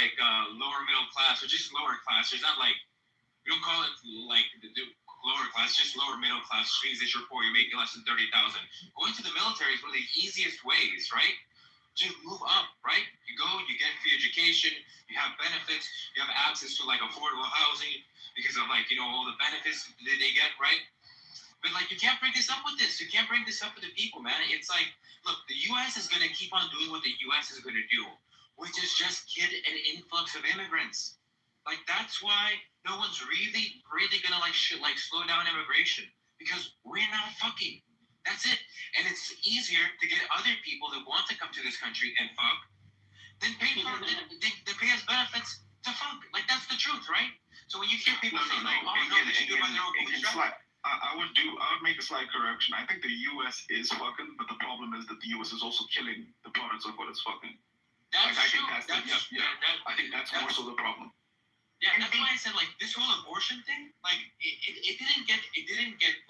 like lower middle class or just lower class. There's not like, we don't call it like the lower class, just lower middle class, which means that you're poor, you're making less than 30,000. Going to the military is one of the easiest ways, right? To move up, right? You go, you get free education, you have benefits, you have access to like affordable housing because of like, all the benefits that they get, right? But like, you can't bring this up with this. You can't bring this up with the people, man. It's like, look, the U.S. is going to keep on doing what the U.S. is going to do, which is just get an influx of immigrants. Like, that's why no one's really going to like slow down immigration, because we're not fucking. That's it. And it's easier to get other people that want to come to this country and fuck than pay us benefits to fuck. Like, that's the truth, right? So when you hear people say, they should do it by their own bootstrap. I would make a slight correction. I think the U.S. is fucking, but the problem is that the U.S. is also killing the products of what it's fucking. That's true. I think that's more so the problem. Yeah, that's why I said like this whole abortion thing, like it didn't get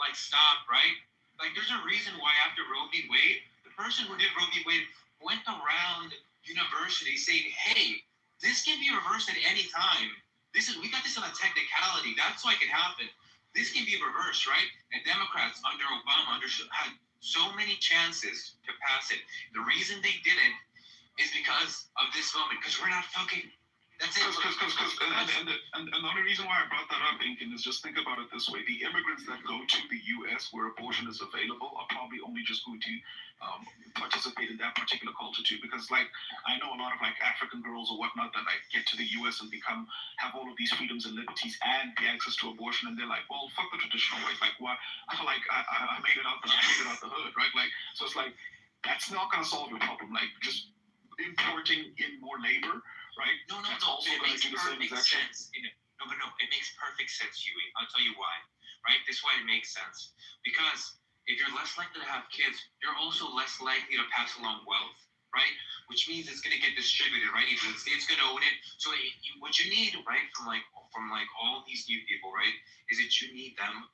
like stopped, right? Like there's a reason why after Roe v. Wade, the person who did Roe v. Wade went around universities saying, "Hey, this can be reversed at any time. We got this on a technicality. That's why it can happen. This can be reversed, right?" And Democrats under Obama had so many chances to pass it. The reason they didn't is because of this moment, because we're not fucking. That's it. And the only reason why I brought that up, Incan, is just think about it this way. The immigrants that go to the U.S. where abortion is available are probably only just going to participate in that particular culture too. Because like, I know a lot of like African girls or whatnot that like get to the U.S. and have all of these freedoms and liberties and the access to abortion, and they're like, well, fuck the traditional ways. Like, what? I made it out the hood, right? Like, so it's like, that's not going to solve your problem. Like, just importing in more labor. Right? No. It makes perfect sense. No, it makes perfect sense, Huey. I'll tell you why. Right? This is why it makes sense. Because if you're less likely to have kids, you're also less likely to pass along wealth, right? Which means it's going to get distributed, right? Either the state's going to own it. So what you need, right, from all these new people, right, is that you need them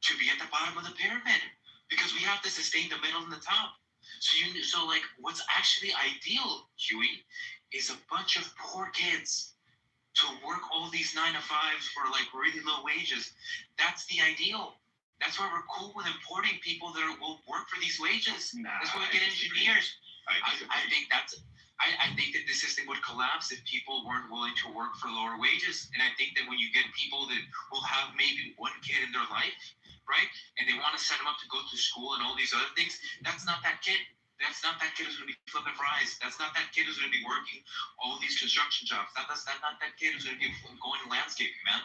to be at the bottom of the pyramid, because we have to sustain the middle and the top. So like, what's actually ideal, Huey, is a bunch of poor kids to work all these 9-to-5s for like really low wages. That's the ideal. That's why we're cool with importing people that will work for these wages. That's why we get engineers. I think that the system would collapse if people weren't willing to work for lower wages. And I think that when you get people that will have maybe one kid in their life, right, and they want to set them up to go to school and all these other things, that's not that kid. That's not that kid who's going to be flipping fries. That's not that kid who's going to be working all these construction jobs. That's not that kid who's going to be going landscaping, man.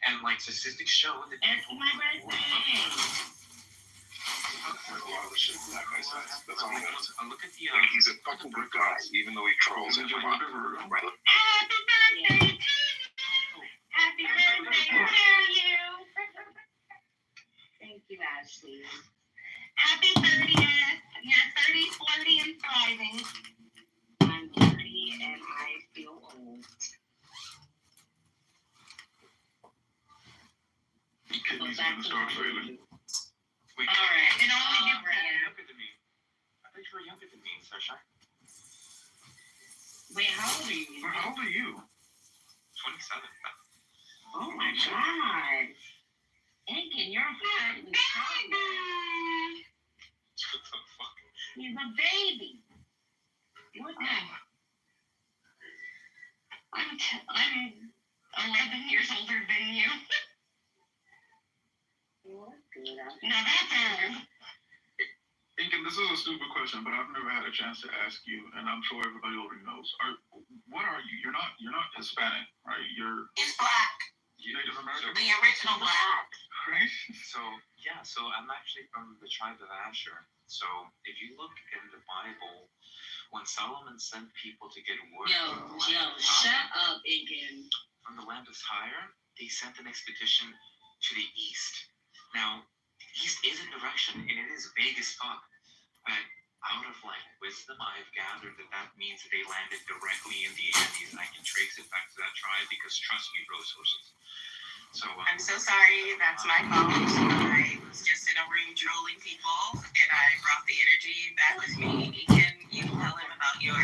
And like statistics show that it's my birthday. Look at the he's a fucking good guy, even though he trolls everyone. Happy birthday to you. Happy birthday to you. Thank you, Ashley. Happy 30th. You're 30, 40, and thriving. I'm 30 and I feel old. Kidneys are going to start failing. All right. And only you younger than me. I think you were younger than me, Sunshine. Wait, how old are you? How old are you? 27. Oh my God. Aiken, you're hot. What the fuck? He's a baby. What the? I'm 11 years older than you. No, that's old. Incan, this is a stupid question, but I've never had a chance to ask you, and I'm sure everybody already knows. What are you? You're not Hispanic, right? He's black. Native American? The original black. Right? So I'm actually from the tribe of Asher. So if you look in the Bible, when Solomon sent people to get wood Shut up, Aiken. from the land of Tyre, they sent an expedition to the east. Now, east is a direction, and it is vague as fuck. But out of like wisdom, I've gathered that means that they landed directly in the Andes, and I can trace it back to that tribe because trust me, bro, sources. So I'm so sorry. That's my fault. I was just in a room trolling people, and I brought the energy back with me. You can tell him about your